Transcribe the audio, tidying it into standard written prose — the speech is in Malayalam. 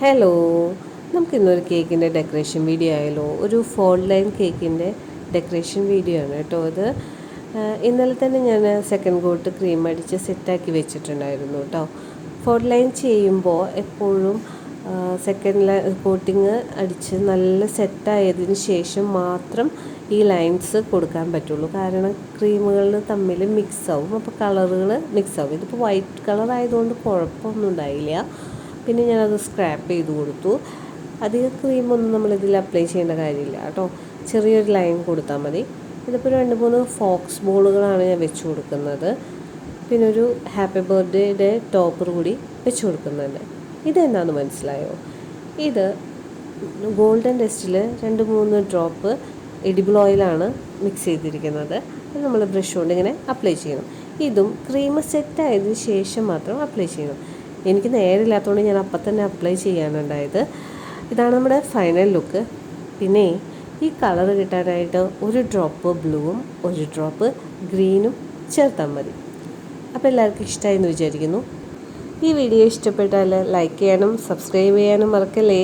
ഹലോ, നമുക്കിന്നൊരു കേക്കിൻ്റെ ഡെക്കറേഷൻ വീഡിയോ ആയാലോ? ഒരു ഫോൾഡ് ലൈൻ കേക്കിൻ്റെ ഡെക്കറേഷൻ വീഡിയോ ആണ് കേട്ടോ ഇത്. ഇന്നലെ തന്നെ ഞാൻ സെക്കൻഡ് കോട്ട് ക്രീം അടിച്ച് സെറ്റാക്കി വെച്ചിട്ടുണ്ടായിരുന്നു കേട്ടോ. ഫോൾഡ് ലൈൻ ചെയ്യുമ്പോൾ എപ്പോഴും സെക്കൻഡ് കോട്ടിങ് അടിച്ച് നല്ല സെറ്റായതിന് ശേഷം മാത്രം ഈ ലൈൻസ് കൊടുക്കാൻ പറ്റുള്ളൂ. കാരണം ക്രീമുകൾ തമ്മിൽ മിക്സ് ആവും, അപ്പോൾ കളറുകൾ മിക്സ് ആവും. ഇതിപ്പോൾ വൈറ്റ് കളർ ആയതുകൊണ്ട് കുഴപ്പമൊന്നും ഉണ്ടായില്ല. പിന്നെ ഞാനത് സ്ക്രാപ്പ് ചെയ്ത് കൊടുത്തു. അധികം ക്രീമൊന്നും നമ്മളിതിൽ അപ്ലൈ ചെയ്യേണ്ട കാര്യമില്ല കേട്ടോ. ചെറിയൊരു ലൈൻ കൊടുത്താൽ മതി. ഇതിപ്പോൾ 2-3 ഫോക്സ് ബോളുകളാണ് ഞാൻ വെച്ച് കൊടുക്കുന്നത്. പിന്നെ ഒരു ഹാപ്പി ബർത്ത്ഡേയുടെ ടോപ്പർ കൂടി വെച്ച് കൊടുക്കുന്നുണ്ട്. ഇതെന്താണെന്ന് മനസ്സിലായോ? ഇത് ഗോൾഡൻ ഡസ്റ്റിൽ 2-3 ഡ്രോപ്പ് എഡിബിൾ ഓയിലാണ് മിക്സ് ചെയ്തിരിക്കുന്നത്. അത് നമ്മൾ ബ്രഷ് കൊണ്ട് ഇങ്ങനെ അപ്ലൈ ചെയ്യണം. ഇതും ക്രീം സെറ്റായതിന് ശേഷം മാത്രം അപ്ലൈ ചെയ്യണം. എനിക്ക് നേരില്ലാത്തതുകൊണ്ട് ഞാൻ അപ്പം തന്നെ അപ്ലൈ ചെയ്യാനുണ്ടായത്. ഇതാണ് നമ്മുടെ ഫൈനൽ ലുക്ക്. പിന്നെ ഈ കളർ കിട്ടാനായിട്ട് ഒരു ഡ്രോപ്പ് ബ്ലൂവും ഒരു ഡ്രോപ്പ് ഗ്രീനും ചേർത്താൽ മതി. അപ്പോൾ എല്ലാവർക്കും ഇഷ്ടമായി എന്ന് വിചാരിക്കുന്നു. ഈ വീഡിയോ ഇഷ്ടപ്പെട്ടാൽ ലൈക്ക് ചെയ്യാനും സബ്സ്ക്രൈബ് ചെയ്യാനും മറക്കല്ലേ.